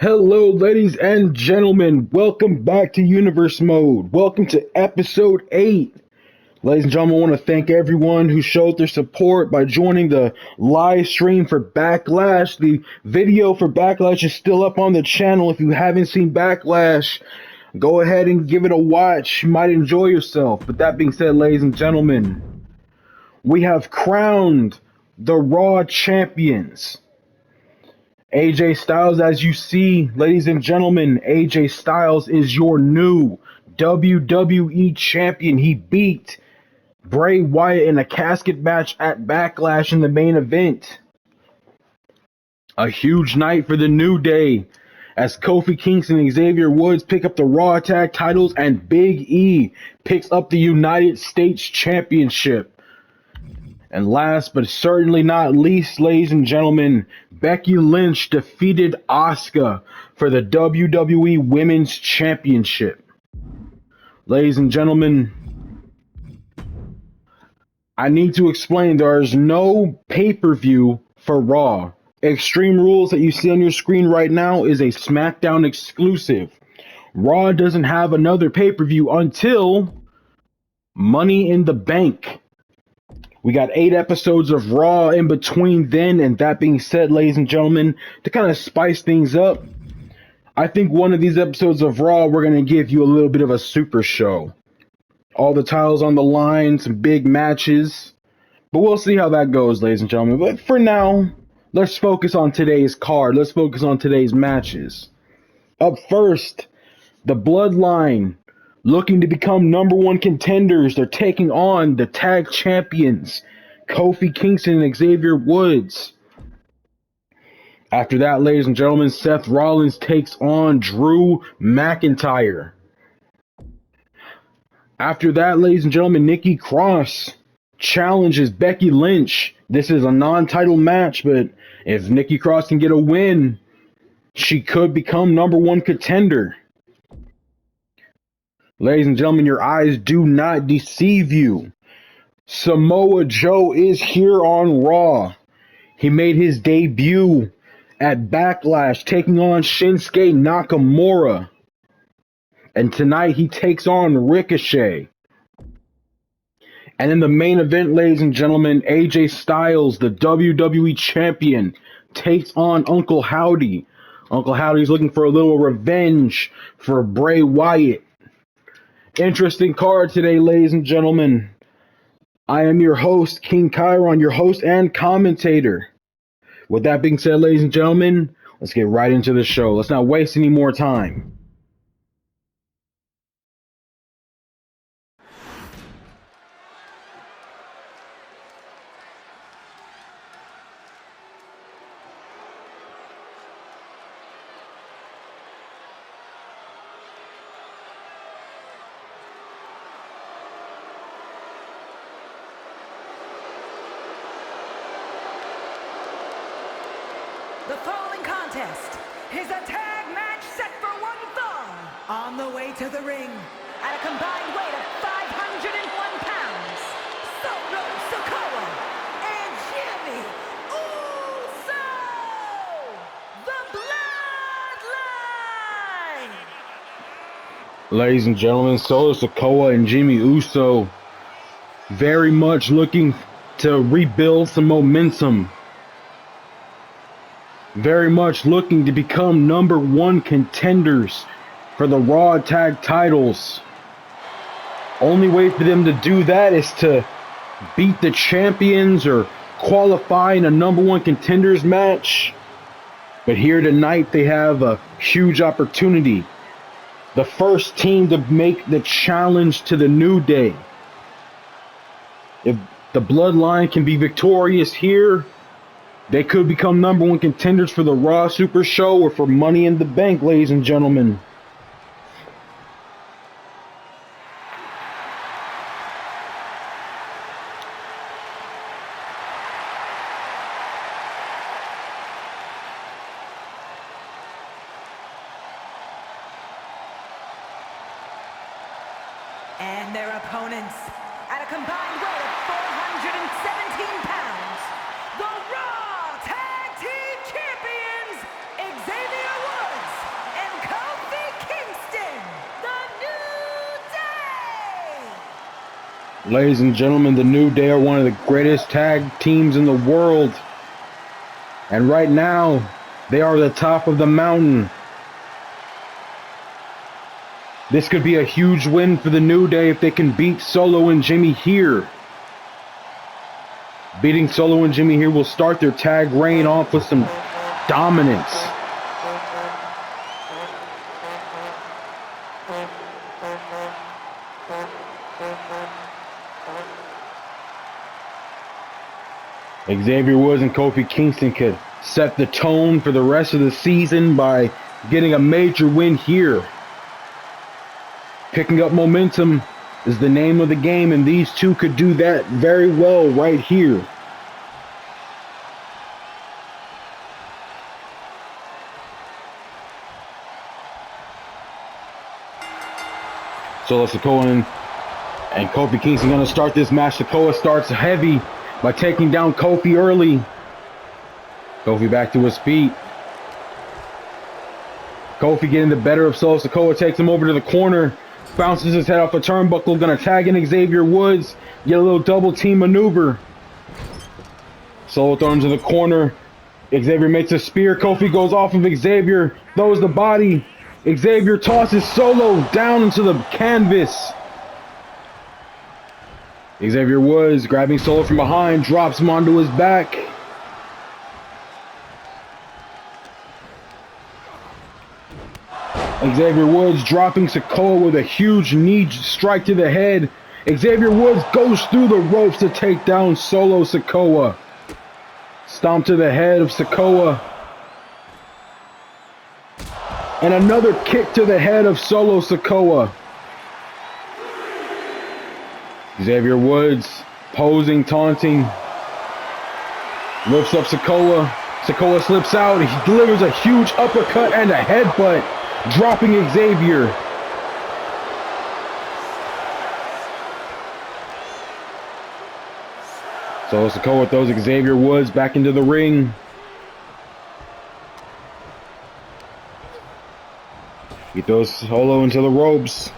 Hello, ladies and gentlemen. Welcome back to Universe Mode. Welcome to episode 8. Ladies and gentlemen, I want to thank everyone who showed their support by joining the live stream for Backlash. The video for Backlash is still up on the channel. If you haven't seen Backlash, go ahead and give it a watch. You might enjoy yourself. But that being said, ladies and gentlemen, we have crowned the Raw champions. AJ Styles, as you see, ladies and gentlemen, AJ Styles is your new WWE champion. He beat Bray Wyatt in a casket match at Backlash in the main event. A huge night for the New Day as Kofi Kingston and Xavier Woods pick up the Raw Tag titles and Big E picks up the United States Championship. And last but certainly not least, ladies and gentlemen, Becky Lynch defeated Asuka for the WWE Women's Championship. Ladies and gentlemen, I need to explain there is no pay-per-view for Raw. Extreme Rules that you see on your screen right now is a SmackDown exclusive. Raw doesn't have another pay-per-view until Money in the Bank. We got 8 episodes of Raw in between then, and that being said, ladies and gentlemen, to kind of spice things up, I think one of these episodes of Raw, we're going to give you a little bit of a super show. All the titles on the line, some big matches, but we'll see how that goes, ladies and gentlemen. But for now, let's focus on today's card. Let's focus on today's matches. Up first, the Bloodline, looking to become number 1 contenders. They're taking on the tag champions, Kofi Kingston and Xavier Woods. After that, ladies and gentlemen, Seth Rollins takes on Drew McIntyre. After that, ladies and gentlemen, Nikki Cross challenges Becky Lynch. This is a non-title match, but if Nikki Cross can get a win, she could become number 1 contender. Ladies and gentlemen, your eyes do not deceive you. Samoa Joe is here on Raw. He made his debut at Backlash, taking on Shinsuke Nakamura. And tonight he takes on Ricochet. And in the main event, ladies and gentlemen, AJ Styles, the WWE champion, takes on Uncle Howdy. Uncle Howdy's looking for a little revenge for Bray Wyatt. Interesting card today, ladies and gentlemen. I am your host, King Chiron, your host and commentator. With that being said, ladies and gentlemen, let's get right into the show. Let's not waste any more time. The following contest is a tag match set for one fall. On the way to the ring, at a combined weight of 501 pounds, Solo Sikoa and Jimmy Uso, the Bloodline. Ladies and gentlemen, Solo Sikoa and Jimmy Uso very much looking to rebuild some momentum. Very much looking to become number 1 contenders for the Raw Tag titles. Only way for them to do that is to beat the champions or qualify in a number 1 contenders match. But here tonight they have a huge opportunity. The first team to make the challenge to the New Day. If the Bloodline can be victorious here, they could become number 1 contenders for the Raw Super Show or for Money in the Bank, ladies and gentlemen. And their opponents, at a combined weight of 417 pounds, the Raw Tag Team Champions, Xavier Woods Ladies and gentlemen, the New Day are one of the greatest tag teams in the world. And right now, they are the top of the mountain. This could be a huge win for the New Day if they can beat Solo and Jimmy here. Beating Solo and Jimmy here will start their tag reign off with some dominance. Xavier Woods and Kofi Kingston could set the tone for the rest of the season by getting a major win here. Picking up momentum is the name of the game, and these two could do that very well right here. Solo Sikoa and Kofi Kingston going to start this match. Sikoa starts heavy by taking down Kofi early. Kofi back to his feet. Kofi getting the better of Solo Sikoa, takes him over to the corner, bounces his head off a turnbuckle, gonna tag in Xavier Woods, get a little double team maneuver. Solo thrown into the corner. Xavier makes a spear. Kofi goes off of Xavier, throws the body. Xavier tosses Solo down into the canvas. Xavier Woods grabbing Solo from behind, drops him onto his back. Xavier Woods dropping Sikoa with a huge knee strike to the head. Xavier Woods goes through the ropes to take down Solo Sikoa. Stomp to the head of Sikoa. And another kick to the head of Solo Sikoa. Xavier Woods posing, taunting. Lifts up Sikoa. Sikoa slips out. He delivers a huge uppercut and a headbutt, dropping Xavier. So Sikoa throws Xavier Woods back into the ring. He throws Solo into the ropes.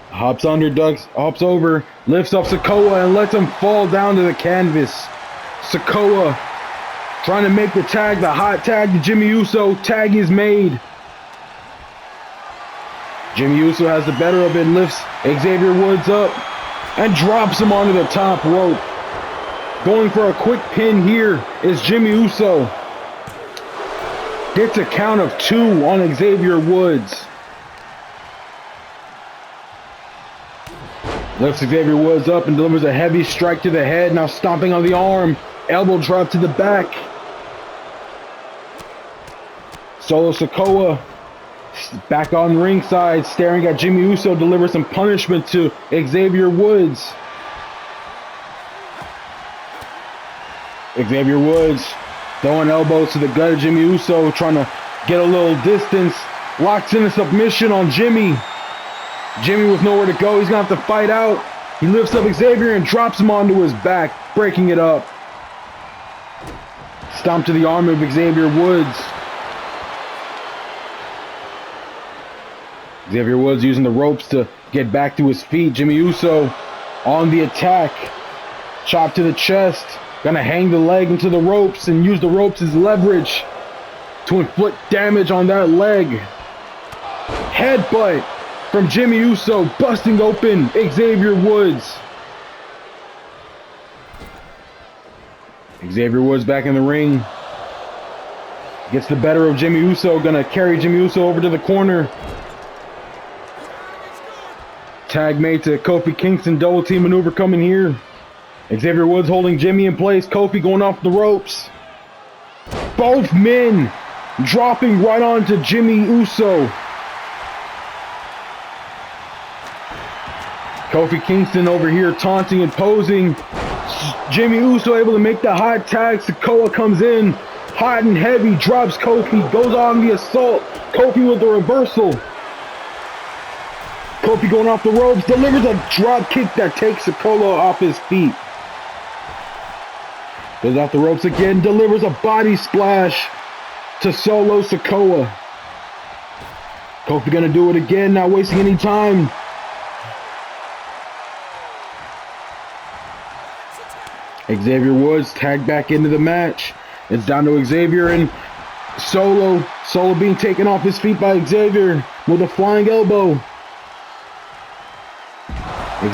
Hops under, ducks, hops over, lifts up Sikoa and lets him fall down to the canvas. Sikoa trying to make the tag, the hot tag to Jimmy Uso. Tag is made. Jimmy Uso has the better of it, lifts Xavier Woods up and drops him onto the top rope. Going for a quick pin here is Jimmy Uso. Gets a count of 2 on Xavier Woods. Lifts Xavier Woods up and delivers a heavy strike to the head. Now stomping on the arm. Elbow drop to the back. Solo Sikoa back on ringside, staring at Jimmy Uso, delivers some punishment to Xavier Woods. Xavier Woods throwing elbows to the gut of Jimmy Uso, trying to get a little distance. Locks in a submission on Jimmy. Jimmy with nowhere to go. He's going to have to fight out. He lifts up Xavier and drops him onto his back, breaking it up. Stomp to the arm of Xavier Woods. Xavier Woods using the ropes to get back to his feet. Jimmy Uso on the attack. Chop to the chest. Gonna hang the leg into the ropes and use the ropes as leverage to inflict damage on that leg. Headbutt from Jimmy Uso, busting open Xavier Woods. Xavier Woods back in the ring. Gets the better of Jimmy Uso. Gonna carry Jimmy Uso over to the corner. Tag made to Kofi Kingston. Double team maneuver coming here. Xavier Woods holding Jimmy in place. Kofi going off the ropes. Both men dropping right onto Jimmy Uso. Kofi Kingston over here taunting and posing. Jimmy Uso able to make the hot tag. Sikoa comes in hot and heavy, drops Kofi, goes on the assault. Kofi with the reversal. Kofi going off the ropes, delivers a drop kick that takes Sikoa off his feet. Goes off the ropes again, delivers a body splash to Solo Sikoa. Kofi gonna do it again, not wasting any time. Xavier Woods tagged back into the match. It's down to Xavier and Solo. Solo being taken off his feet by Xavier with a flying elbow.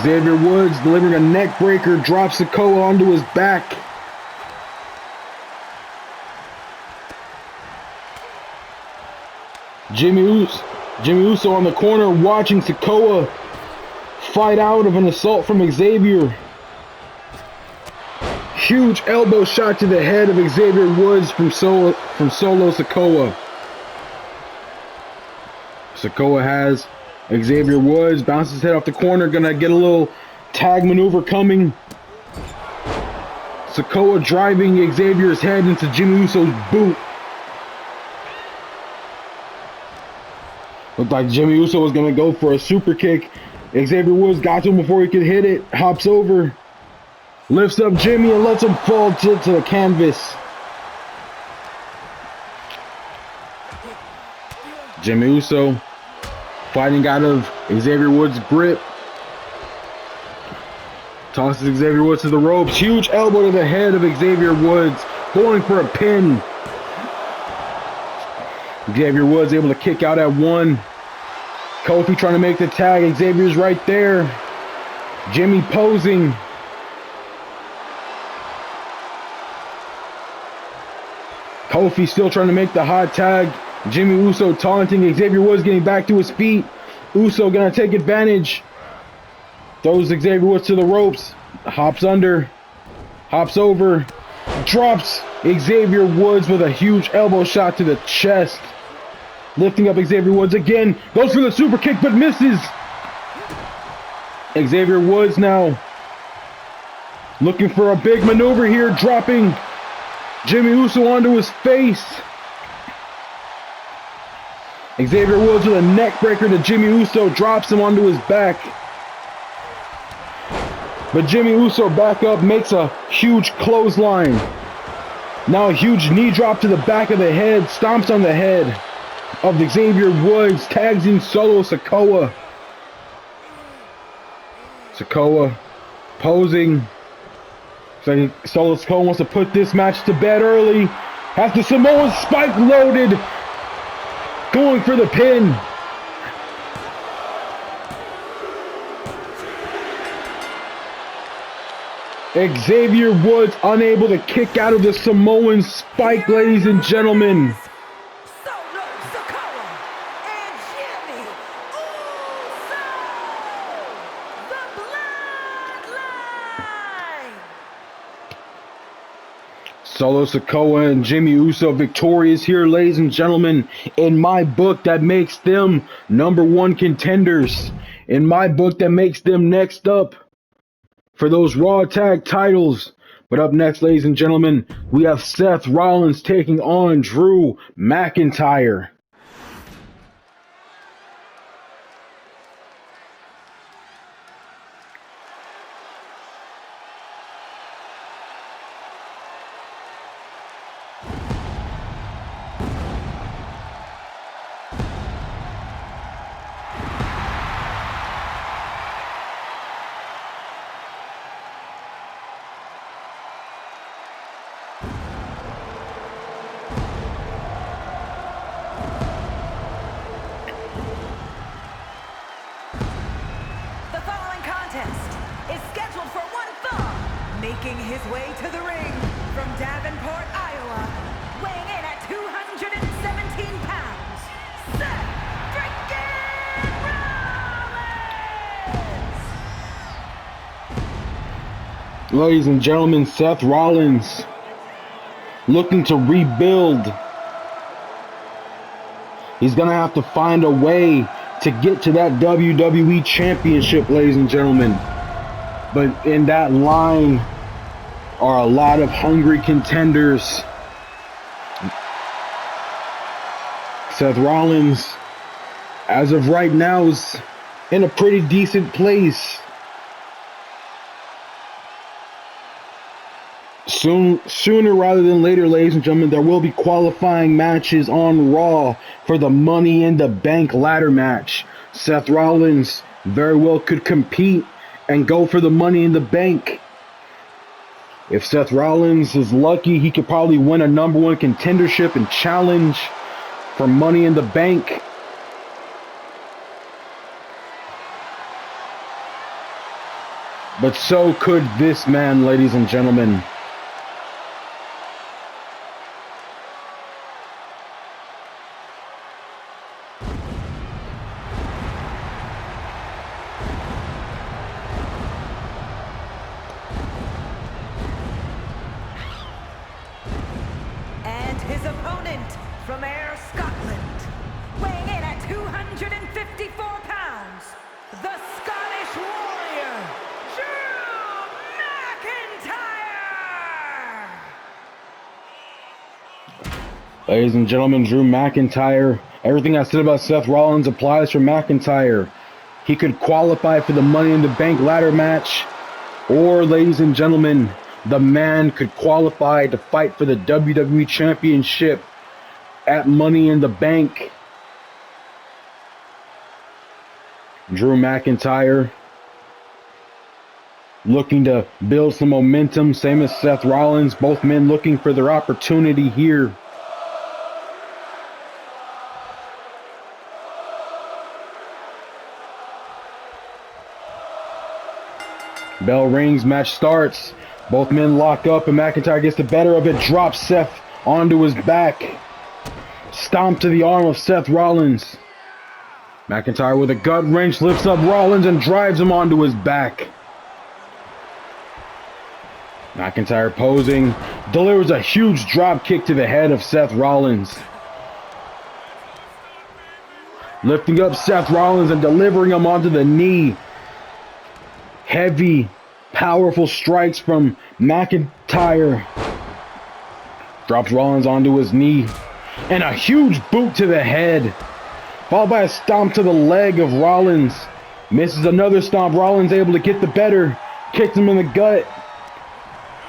Xavier Woods delivering a neck breaker, drops Sikoa onto his back. Jimmy Uso on the corner watching Sikoa fight out of an assault from Xavier. Huge elbow shot to the head of Xavier Woods from Solo Sikoa. Sikoa has Xavier Woods, bounces his head off the corner, gonna get a little tag maneuver coming. Sikoa driving Xavier's head into Jimmy Uso's boot. Looked like Jimmy Uso was gonna go for a super kick. Xavier Woods got to him before he could hit it, hops over, lifts up Jimmy and lets him fall to the canvas. Jimmy Uso fighting out of Xavier Woods' grip. Tosses Xavier Woods to the ropes. Huge elbow to the head of Xavier Woods. Going for a pin. Xavier Woods able to kick out at one. Kofi trying to make the tag. Xavier's right there. Jimmy posing. Kofi still trying to make the hot tag. Jimmy Uso taunting. Xavier Woods getting back to his feet. Uso gonna take advantage. Throws Xavier Woods to the ropes. Hops under. Hops over. Drops Xavier Woods with a huge elbow shot to the chest. Lifting up Xavier Woods again. Goes for the super kick but misses. Xavier Woods now looking for a big maneuver here. Dropping Jimmy Uso onto his face. Xavier Woods with a neck breaker to Jimmy Uso, drops him onto his back. But Jimmy Uso back up, makes a huge clothesline. Now a huge knee drop to the back of the head, stomps on the head of Xavier Woods, tags in Solo Sikoa. Sikoa posing. So Solo Sikoa wants to put this match to bed early. Has the Samoan spike loaded. Going for the pin. Xavier Woods unable to kick out of the Samoan spike, ladies and gentlemen. Solo Sikoa and Jimmy Uso, the Bloodline. Solo Sikoa and Jimmy Uso victorious here, ladies and gentlemen. In my book, that makes them #1 contenders. In my book, that makes them next up for those Raw Tag titles. But up next, ladies and gentlemen, we have Seth Rollins taking on Drew McIntyre. Making his way to the ring from Davenport, Iowa, weighing in at 217 pounds, Seth freaking Rollins! Ladies and gentlemen, Seth Rollins looking to rebuild. He's going to have to find a way to get to that WWE Championship, ladies and gentlemen. But in that line are a lot of hungry contenders. Seth Rollins, as of right now, is in a pretty decent place. Sooner rather than later, ladies and gentlemen, there will be qualifying matches on Raw for the Money in the Bank ladder match. Seth Rollins very well could compete and go for the Money in the Bank. If Seth Rollins is lucky, he could probably win a #1 contendership and challenge for Money in the Bank. But so could this man, ladies and gentlemen. And his opponent from Ayr, Scotland, weighing in at 254 pounds, the Scottish Warrior, Drew McIntyre! Ladies and gentlemen, Drew McIntyre. Everything I said about Seth Rollins applies for McIntyre. He could qualify for the Money in the Bank ladder match, or, ladies and gentlemen, the man could qualify to fight for the WWE Championship at Money in the Bank. Drew McIntyre looking to build some momentum, same as Seth Rollins. Both men looking for their opportunity here. Bell rings, match starts. Both men lock up and McIntyre gets the better of it, drops Seth onto his back. Stomp to the arm of Seth Rollins. McIntyre with a gut wrench lifts up Rollins and drives him onto his back. McIntyre posing, delivers a huge drop kick to the head of Seth Rollins. Lifting up Seth Rollins and delivering him onto the knee. Heavy, powerful strikes from McIntyre. Drops Rollins onto his knee. And a huge boot to the head. Followed by a stomp to the leg of Rollins. Misses another stomp. Rollins able to get the better. Kicks him in the gut.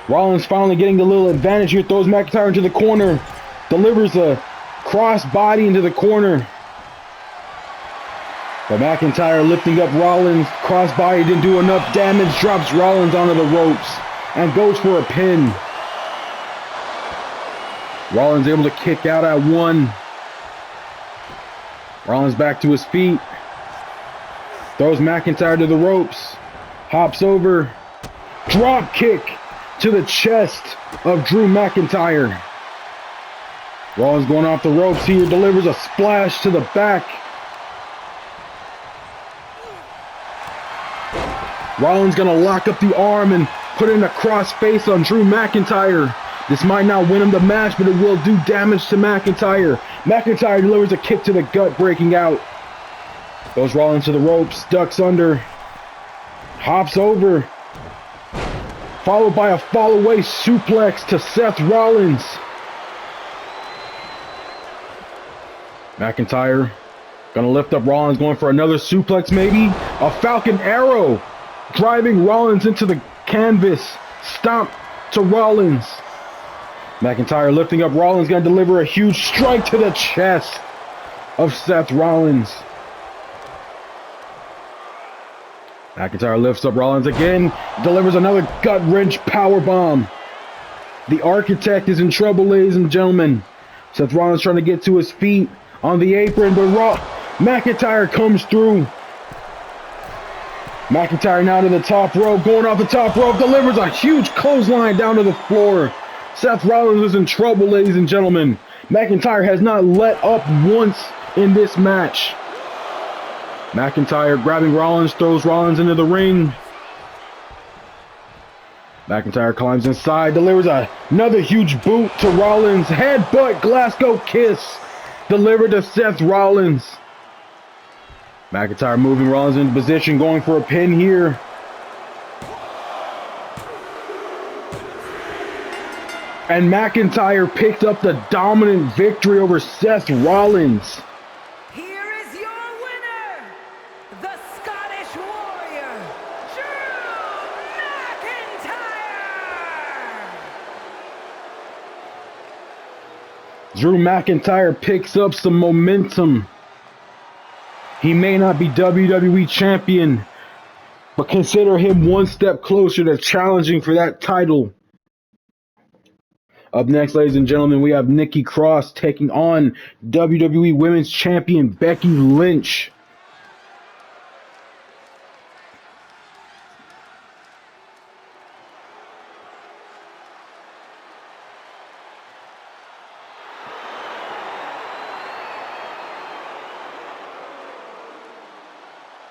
Rollins finally getting the little advantage here. Throws McIntyre into the corner. Delivers a cross body into the corner. But McIntyre lifting up Rollins. Crossbody didn't do enough damage. Drops Rollins onto the ropes. And goes for a pin. Rollins able to kick out at 1. Rollins back to his feet. Throws McIntyre to the ropes. Hops over. Drop kick to the chest of Drew McIntyre. Rollins going off the ropes here. Delivers a splash to the back. Rollins gonna lock up the arm and put in a cross face on Drew McIntyre. This might not win him the match, but it will do damage to McIntyre. McIntyre delivers a kick to the gut, breaking out. Goes Rollins to the ropes, ducks under. Hops over. Followed by a fall-away suplex to Seth Rollins. McIntyre gonna lift up Rollins, going for another suplex maybe. A Falcon Arrow. Driving Rollins into the canvas. Stomp to Rollins. McIntyre lifting up Rollins, going to deliver a huge strike to the chest of Seth Rollins. McIntyre lifts up Rollins again, delivers another gut-wrench powerbomb. The Architect is in trouble, ladies and gentlemen. Seth Rollins trying to get to his feet on the apron, but McIntyre comes through. McIntyre now to the top rope, going off the top rope, delivers a huge clothesline down to the floor. Seth Rollins is in trouble, ladies and gentlemen. McIntyre has not let up once in this match. McIntyre grabbing Rollins, throws Rollins into the ring. McIntyre climbs inside, delivers another huge boot to Rollins. Headbutt, Glasgow kiss, delivered to Seth Rollins. McIntyre moving Rollins into position, going for a pin here. And McIntyre picked up the dominant victory over Seth Rollins. Here is your winner, the Scottish Warrior, Drew McIntyre! Drew McIntyre picks up some momentum. He may not be WWE champion, but consider him one step closer to challenging for that title. Up next, ladies and gentlemen, we have Nikki Cross taking on WWE Women's Champion Becky Lynch.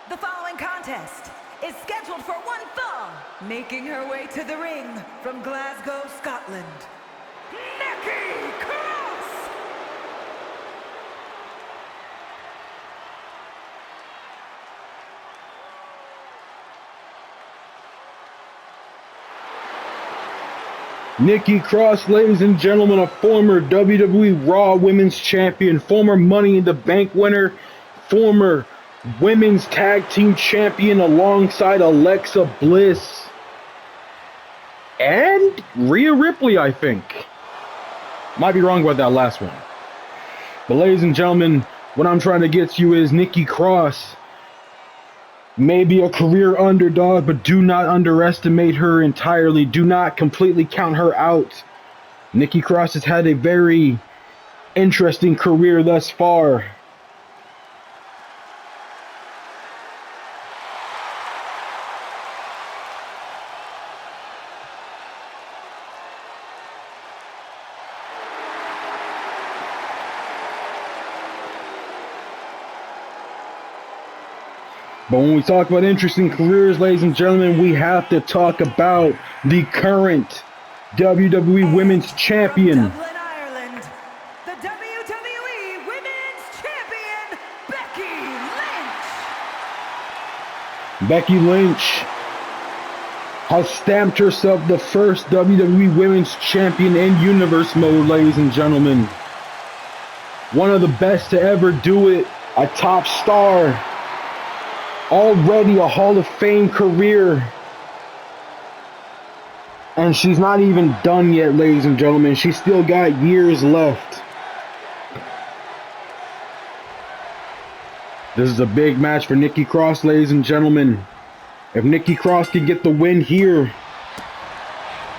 The following contest is scheduled for one fall. Making her way to the ring from Glasgow, Scotland, Nikki Cross! Nikki Cross, ladies and gentlemen, a former WWE Raw Women's Champion, former Money in the Bank winner, former Women's Tag Team Champion alongside Alexa Bliss and Rhea Ripley, I think. Might be wrong about that last one. But ladies and gentlemen, what I'm trying to get to you is Nikki Cross may be a career underdog, but do not underestimate her entirely. Do not completely count her out. Nikki Cross has had a very interesting career thus far. But when we talk about interesting careers, ladies and gentlemen, we have to talk about the current WWE Women's Champion. From Dublin, Ireland, the WWE Women's Champion, Becky Lynch! Becky Lynch has stamped herself the first WWE Women's Champion in Universe Mode, ladies and gentlemen. One of the best to ever do it, a top star. Already a Hall of Fame career. And she's not even done yet, ladies and gentlemen. She's still got years left. This is a big match for Nikki Cross, ladies and gentlemen. If Nikki Cross can get the win here,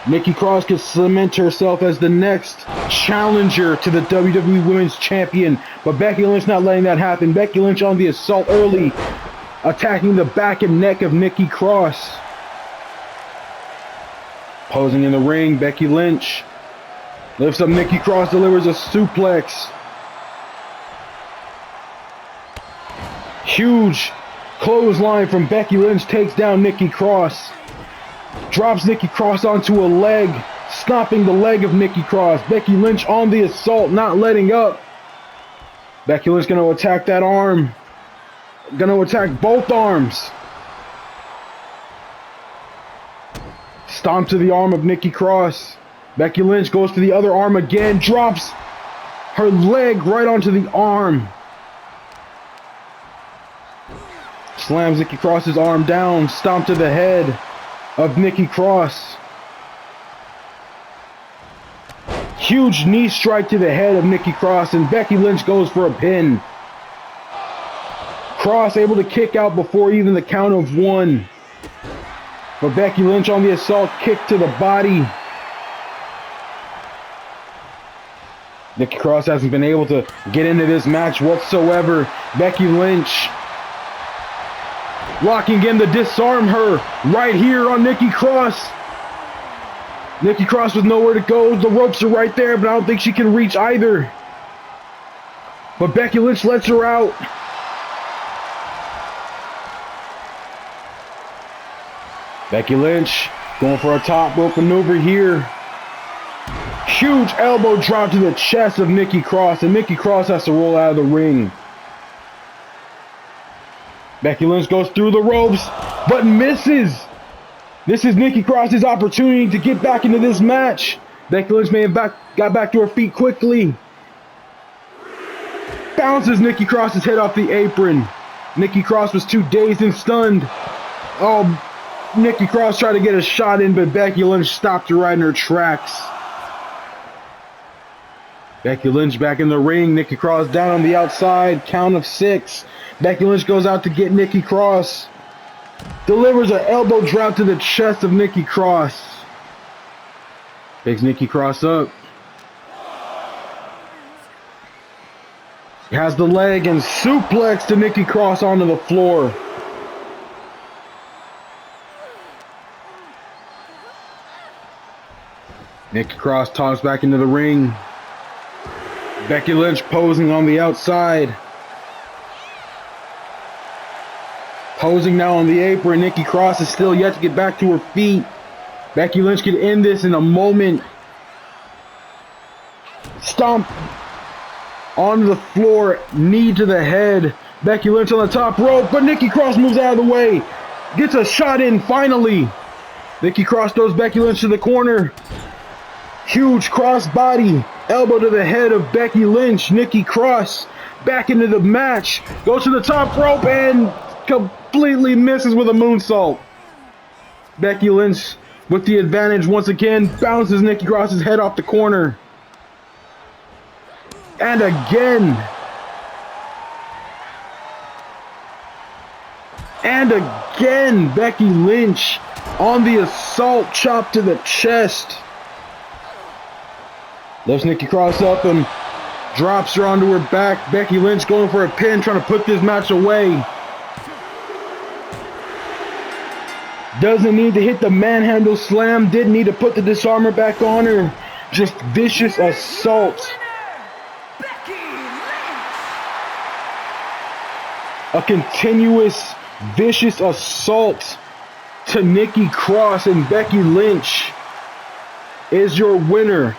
Nikki Cross can cement herself as the next challenger to the WWE Women's Champion. But Becky Lynch not letting that happen. Becky Lynch on the assault early, attacking the back and neck of Nikki Cross. Posing in the ring, Becky Lynch lifts up Nikki Cross, delivers a suplex. Huge clothesline from Becky Lynch takes down Nikki Cross. Drops Nikki Cross onto a leg, stopping the leg of Nikki Cross. Becky Lynch on the assault, not letting up. Becky Lynch going to attack that arm. Gonna attack both arms. Stomp to the arm of Nikki Cross. Becky Lynch goes to the other arm again. Drops her leg right onto the arm. Slams Nikki Cross's arm down. Stomp to the head of Nikki Cross. Huge knee strike to the head of Nikki Cross, and Becky Lynch goes for a pin. Cross able to kick out before even the count of one. But Becky Lynch on the assault, kick to the body. Nikki Cross hasn't been able to get into this match whatsoever. Becky Lynch locking in to disarm her right here on Nikki Cross. Nikki Cross with nowhere to go. The ropes are right there, but I don't think she can reach either. But Becky Lynch lets her out. Becky Lynch going for a top rope maneuver here. Huge elbow drop to the chest of Nikki Cross, and Nikki Cross has to roll out of the ring. Becky Lynch goes through the ropes, but misses. This is Nikki Cross's opportunity to get back into this match. Becky Lynch may have got back to her feet quickly. Bounces Nikki Cross's head off the apron. Nikki Cross was too dazed and stunned. Oh, Nikki Cross tried to get a shot in, but Becky Lynch stopped her right in her tracks. Becky Lynch back in the ring. Nikki Cross down on the outside. Count of 6. Becky Lynch goes out to get Nikki Cross. Delivers an elbow drop to the chest of Nikki Cross. Picks Nikki Cross up. Has the leg and suplex to Nikki Cross onto the floor. Nikki Cross tossed back into the ring. Becky Lynch posing on the outside. Posing now on the apron. Nikki Cross is still yet to get back to her feet. Becky Lynch could end this in a moment. Stomp onto the floor, knee to the head. Becky Lynch on the top rope, but Nikki Cross moves out of the way. Gets a shot in finally. Nikki Cross throws Becky Lynch to the corner. Huge crossbody, elbow to the head of Becky Lynch. Nikki Cross back into the match. Goes to the top rope and completely misses with a moonsault. Becky Lynch with the advantage once again, bounces Nikki Cross's head off the corner. And again. And again, Becky Lynch on the assault chop to the chest. Lifts Nikki Cross up and drops her onto her back. Becky Lynch going for a pin, trying to put this match away. Doesn't need to hit the manhandle slam. Didn't need to put the disarmer back on her. Just vicious assault. A continuous vicious assault to Nikki Cross, and Becky Lynch is your winner.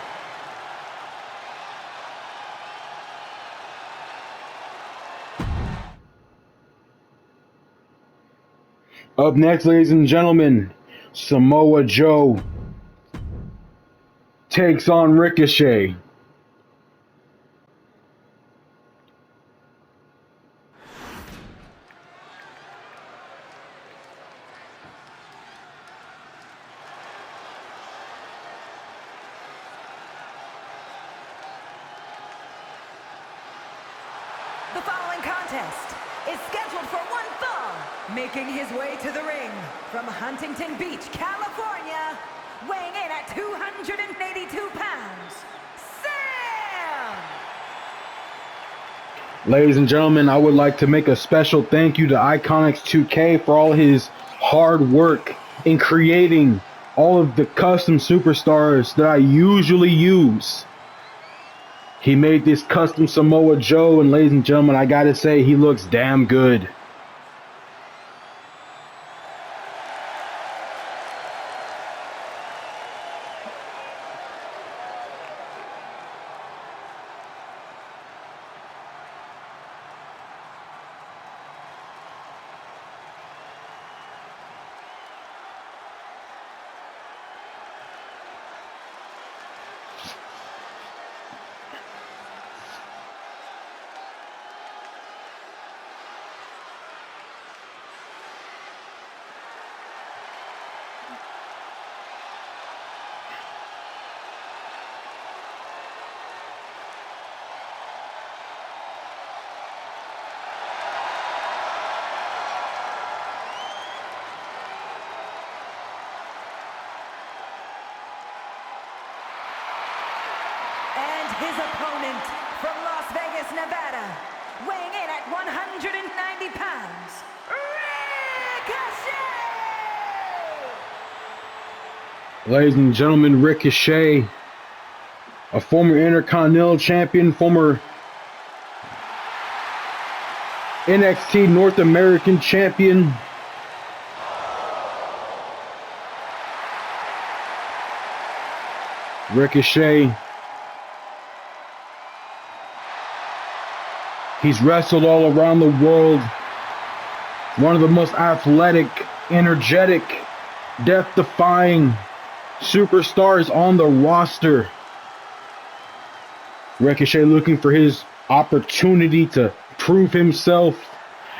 Up next, ladies and gentlemen, Samoa Joe takes on Ricochet. The following contest is scheduled for one fall, making his way to the ring from Huntington Beach, California, weighing in at 282 pounds, Sam! Ladies and gentlemen, I would like to make a special thank you to Iconics 2K for all his hard work in creating all of the custom superstars that I usually use. He made this custom Samoa Joe, and ladies and gentlemen, I gotta say, he looks damn good. His opponent from Las Vegas, Nevada, weighing in at 190 pounds, Ricochet! Ladies and gentlemen, Ricochet, a former Intercontinental Champion, former NXT North American Champion. Ricochet, he's wrestled all around the world. One of the most athletic, energetic, death-defying superstars on the roster. Ricochet looking for his opportunity to prove himself,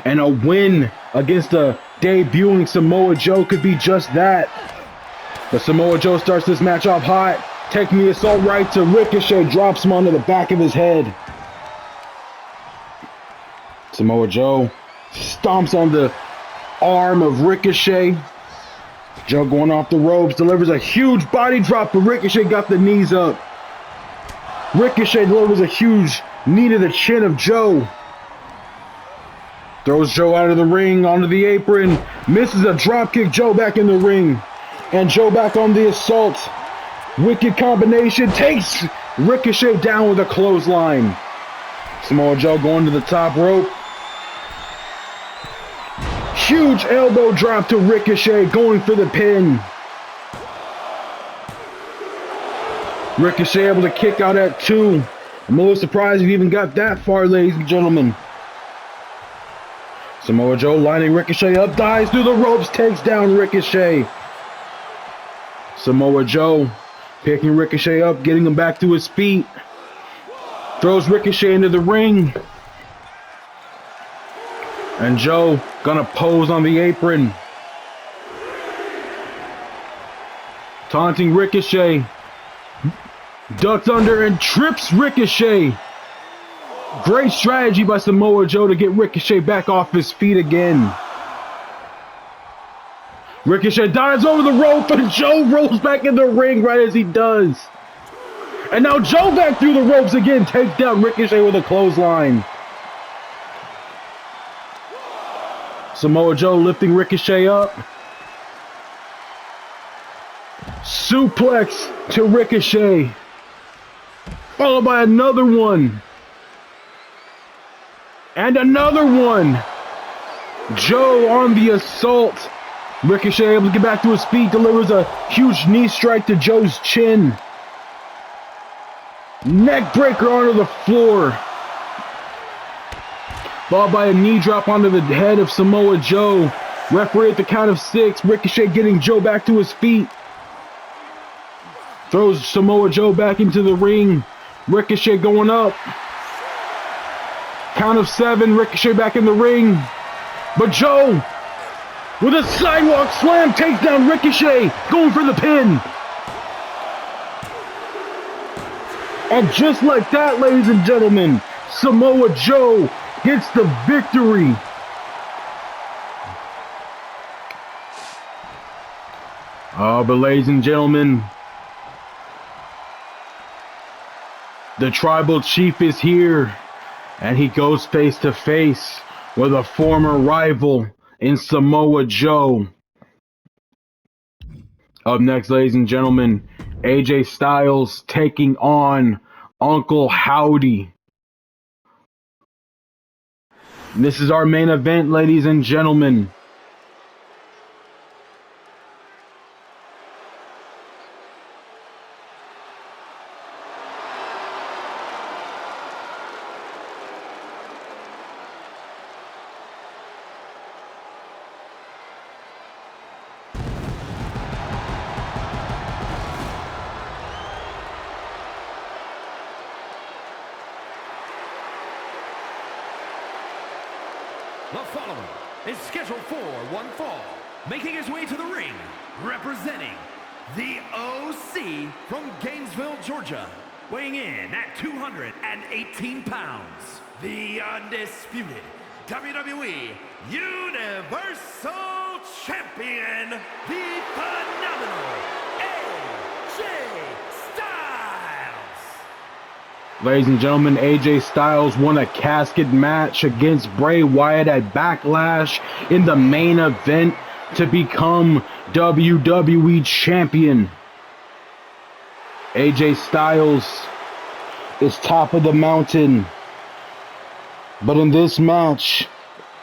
and a win against a debuting Samoa Joe could be just that. But Samoa Joe starts this match off hot, taking the assault right to Ricochet, drops him onto the back of his head. Samoa Joe stomps on the arm of Ricochet. Joe going off the ropes, delivers a huge body drop, but Ricochet got the knees up. Ricochet delivers a huge Knee to the chin of Joe. Throws Joe out of the ring onto the apron. Misses a dropkick. Joe back in the ring. And Joe back on the assault. Wicked combination. Takes Ricochet down with a clothesline. Samoa Joe going to the top rope. Huge elbow drop to Ricochet. Going for the pin. Ricochet able to kick out at 2. I'm a little surprised he even got that far, ladies and gentlemen. Samoa Joe lining Ricochet up, dives through the ropes, takes down Ricochet. Samoa Joe picking Ricochet up, getting him back to his feet. Throws Ricochet into the ring. And Joe gonna pose on the apron. Taunting Ricochet. Ducks under and trips Ricochet. Great strategy by Samoa Joe to get Ricochet back off his feet again. Ricochet dives over the rope and Joe rolls back in the ring right as he does. And now Joe back through the ropes again, takes down Ricochet with a clothesline. Samoa Joe lifting Ricochet up. Suplex to Ricochet. Followed by another one. And another one. Joe on the assault. Ricochet able to get back to his feet. Delivers a huge knee strike to Joe's chin. Neck breaker onto the floor. Followed by a knee drop onto the head of Samoa Joe. Referee at the count of 6. Ricochet getting Joe back to his feet. Throws Samoa Joe back into the ring. Ricochet going up. Count of 7, Ricochet back in the ring. But Joe, with a sidewalk slam, takes down Ricochet, going for the pin. And just like that, ladies and gentlemen, Samoa Joe gets the victory. Oh, but ladies and gentlemen, the tribal chief is here. And he goes face to face with a former rival in Samoa Joe. Up next, ladies and gentlemen, AJ Styles taking on Uncle Howdy. This is our main event, ladies and gentlemen. The following is scheduled for one fall, making his way to the ring, representing the OC from Gainesville, Georgia, weighing in at 218 pounds, the undisputed WWE Universal Champion, the phenomenal AJ Styles. Ladies and gentlemen, AJ Styles won a casket match against Bray Wyatt at Backlash in the main event to become WWE Champion. AJ Styles is top of the mountain. But in this match,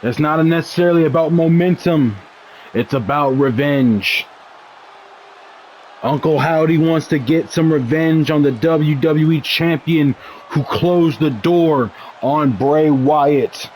it's not necessarily about momentum. It's about revenge. Uncle Howdy wants to get some revenge on the WWE Champion who closed the door on Bray Wyatt.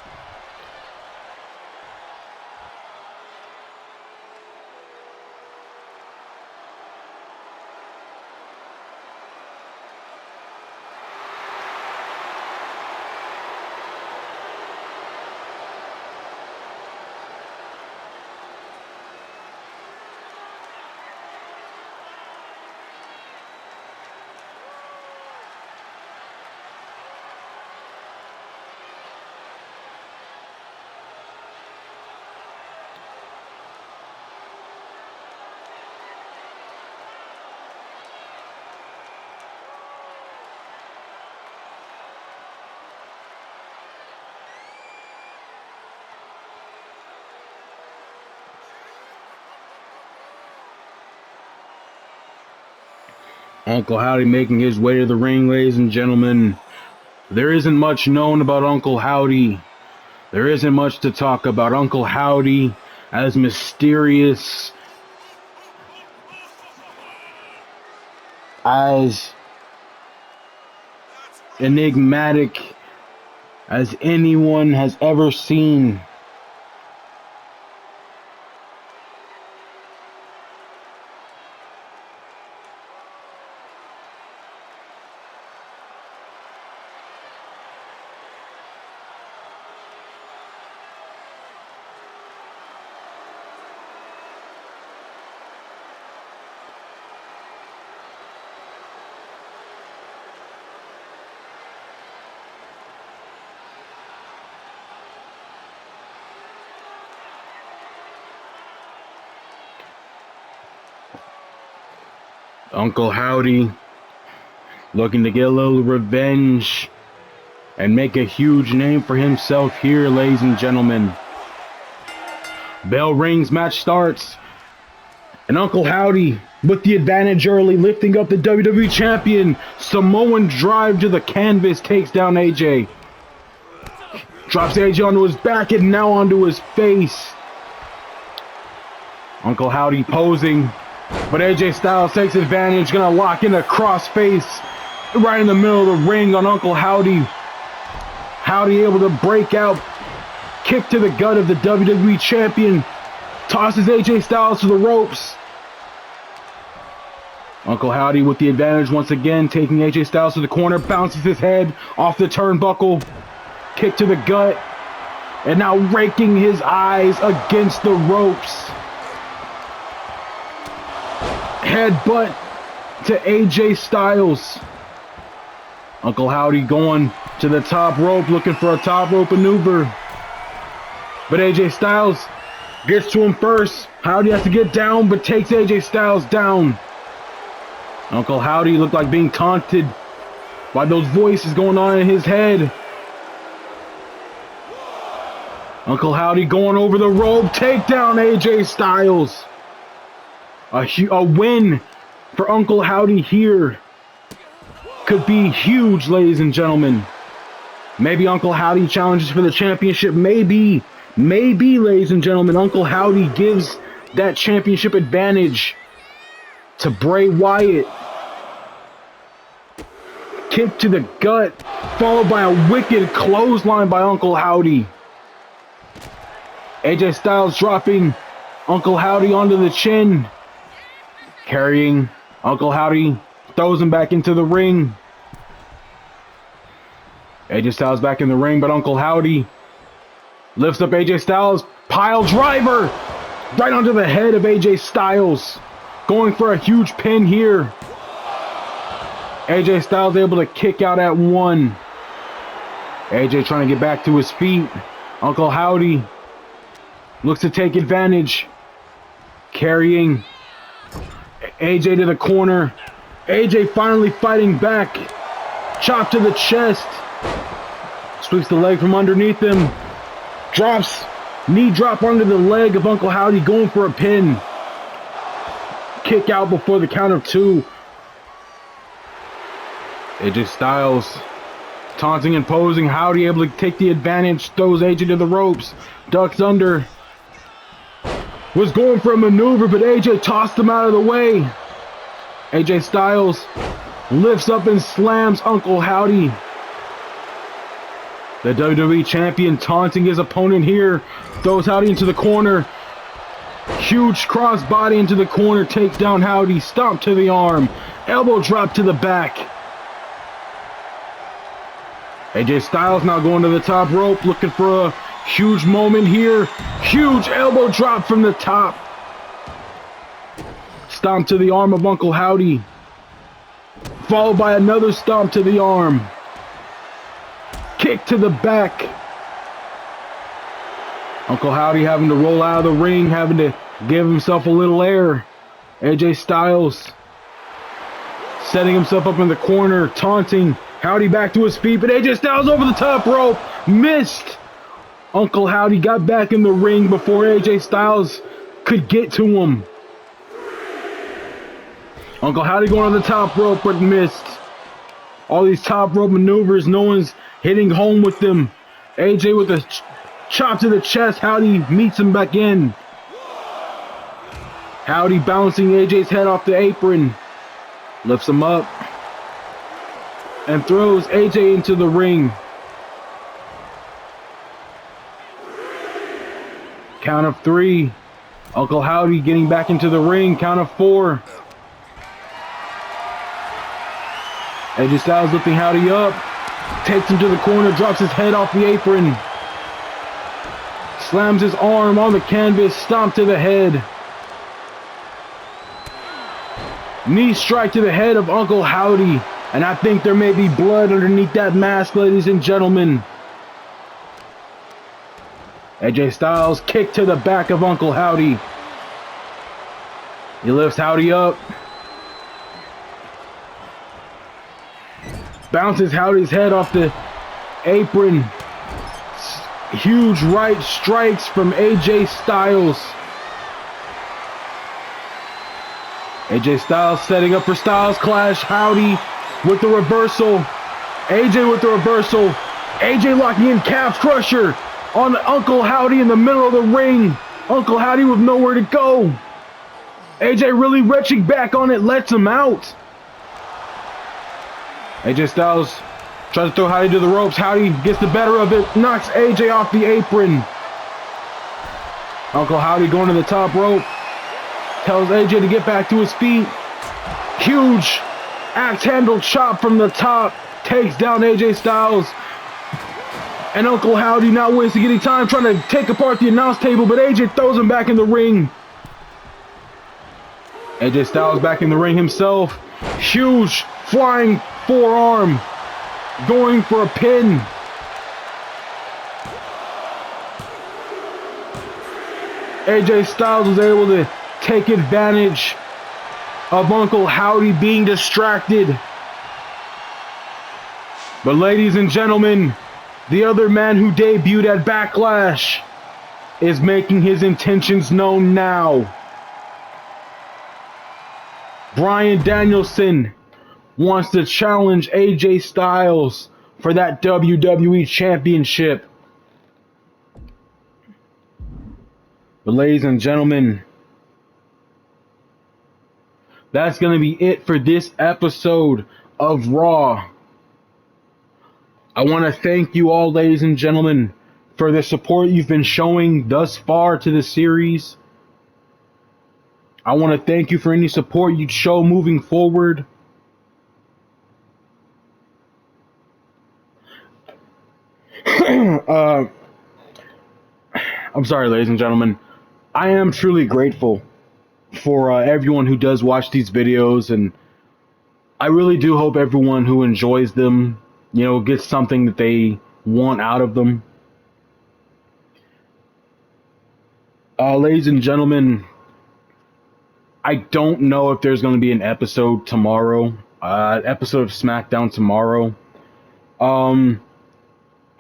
Uncle Howdy making his way to the ring, ladies and gentlemen. There isn't much known about Uncle Howdy. There isn't much to talk about. Uncle Howdy, as mysterious, as enigmatic as anyone has ever seen. Uncle Howdy looking to get a little revenge and make a huge name for himself here, ladies and gentlemen. Bell rings, match starts, and Uncle Howdy with the advantage early, lifting up the WWE champion. Samoan drive to the canvas, takes down AJ. Drops AJ onto his back and now onto his face. Uncle Howdy posing, but AJ Styles takes advantage, gonna lock in a crossface right in the middle of the ring on Uncle Howdy. Howdy able to break out, kick to the gut of the WWE champion, tosses AJ Styles to the ropes. Uncle Howdy with the advantage once again, taking AJ Styles to the corner, bounces his head off the turnbuckle, kick to the gut, and now raking his eyes against the ropes. Headbutt to AJ Styles. Uncle Howdy going to the top rope, looking for a top rope maneuver. But AJ Styles gets to him first. Howdy has to get down, but takes AJ Styles down. Uncle Howdy looked like being taunted by those voices going on in his head. Uncle Howdy going over the rope, take down AJ Styles. A win for Uncle Howdy here could be huge, ladies and gentlemen. Maybe Uncle Howdy challenges for the championship. Maybe, ladies and gentlemen, Uncle Howdy gives that championship advantage to Bray Wyatt. Kick to the gut, followed by a wicked clothesline by Uncle Howdy. AJ Styles dropping Uncle Howdy onto the chin. Carrying Uncle Howdy, throws him back into the ring. AJ Styles back in the ring, but Uncle Howdy lifts up AJ Styles. Pile driver right onto the head of AJ Styles. Going for a huge pin here. AJ Styles able to kick out at one. AJ trying to get back to his feet. Uncle Howdy looks to take advantage. Carrying AJ to the corner. AJ finally fighting back. Chop to the chest. Sweeps the leg from underneath him. Drops. Knee drop under the leg of Uncle Howdy, going for a pin. Kick out before the count of two. AJ Styles taunting and posing. Howdy able to take the advantage. Throws AJ to the ropes. Ducks under. Was going for a maneuver, but AJ tossed him out of the way. AJ Styles lifts up and slams Uncle Howdy. The WWE champion taunting his opponent here. Throws Howdy into the corner. Huge crossbody into the corner. Takes down Howdy. Stomp to the arm. Elbow drop to the back. AJ Styles now going to the top rope, looking for a huge moment here. Huge elbow drop from the top. Stomp to the arm of Uncle Howdy. Followed by another stomp to the arm. Kick to the back. Uncle Howdy having to roll out of the ring, having to give himself a little air. AJ Styles setting himself up in the corner, taunting Howdy back to his feet, but AJ Styles over the top rope. Missed. Uncle Howdy got back in the ring before AJ Styles could get to him. Uncle Howdy going on the top rope, but missed. All these top rope maneuvers, no one's hitting home with them. AJ with a chop to the chest. Howdy meets him back in. Howdy bouncing AJ's head off the apron. Lifts him up. And throws AJ into the ring. Count of 3. Uncle Howdy getting back into the ring. Count of 4. AJ Styles lifting Howdy up. Takes him to the corner. Drops his head off the apron. Slams his arm on the canvas. Stomp to the head. Knee strike to the head of Uncle Howdy. And I think there may be blood underneath that mask, ladies and gentlemen. AJ Styles kick to the back of Uncle Howdy. He lifts Howdy up. Bounces Howdy's head off the apron. Huge right strikes from AJ Styles. AJ Styles setting up for Styles Clash. Howdy with the reversal. AJ with the reversal. AJ locking in calf crusher on Uncle Howdy in the middle of the ring. Uncle Howdy with nowhere to go. AJ really retching back on it, lets him out. AJ Styles tries to throw Howdy to the ropes. Howdy gets the better of it, knocks AJ off the apron. Uncle Howdy going to the top rope. Tells AJ to get back to his feet. Huge axe handle chop from the top. Takes down AJ Styles. And Uncle Howdy not wasting any time trying to take apart the announce table, but AJ throws him back in the ring. AJ Styles back in the ring himself. Huge flying forearm. Going for a pin. AJ Styles was able to take advantage of Uncle Howdy being distracted. But ladies and gentlemen, the other man who debuted at Backlash is making his intentions known now. Bryan Danielson wants to challenge AJ Styles for that WWE Championship. But ladies and gentlemen, that's going to be it for this episode of Raw. I want to thank you all, ladies and gentlemen, for the support you've been showing thus far to the series. I want to thank you for any support you'd show moving forward. I'm sorry, ladies and gentlemen. I am truly grateful for everyone who does watch these videos, and I really do hope everyone who enjoys them, gets something that they want out of them. Ladies and gentlemen, I don't know if there's going to be an episode tomorrow, episode of SmackDown tomorrow.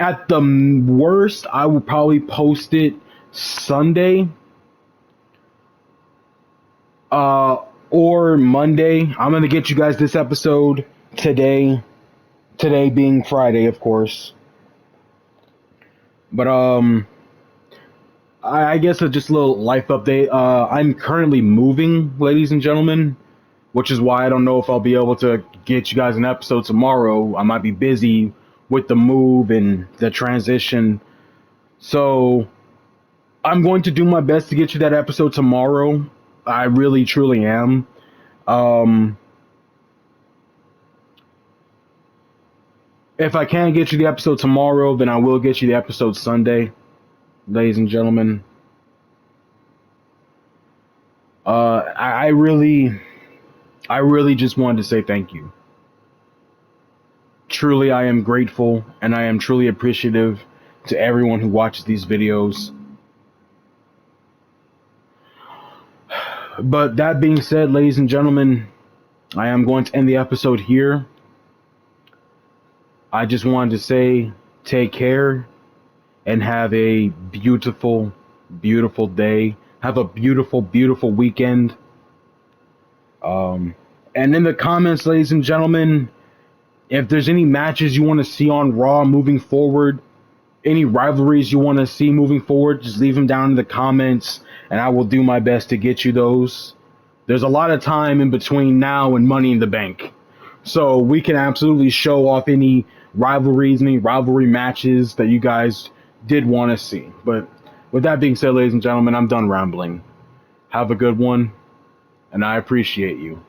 At the worst, I will probably post it Sunday or Monday. I'm going to get you guys this episode today. Today being Friday, of course. But I guess just a little life update. I'm currently moving, ladies and gentlemen, which is why I don't know if I'll be able to get you guys an episode tomorrow. I might be busy with the move and the transition. So I'm going to do my best to get you that episode tomorrow. I really, truly am. If I can't get you the episode tomorrow, then I will get you the episode Sunday, ladies and gentlemen. I really just wanted to say thank you. Truly, I am grateful, and I am truly appreciative to everyone who watches these videos. But that being said, ladies and gentlemen, I am going to end the episode here. I just wanted to say, take care, and have a beautiful, beautiful day. Have a beautiful, beautiful weekend. And in the comments, ladies and gentlemen, if there's any matches you want to see on Raw moving forward, any rivalries you want to see moving forward, just leave them down in the comments, and I will do my best to get you those. There's a lot of time in between now and Money in the Bank, so we can absolutely show off any rivalries, any rivalry matches that you guys did want to see. But with that being said, ladies and gentlemen, I'm done rambling. Have a good one, and I appreciate you.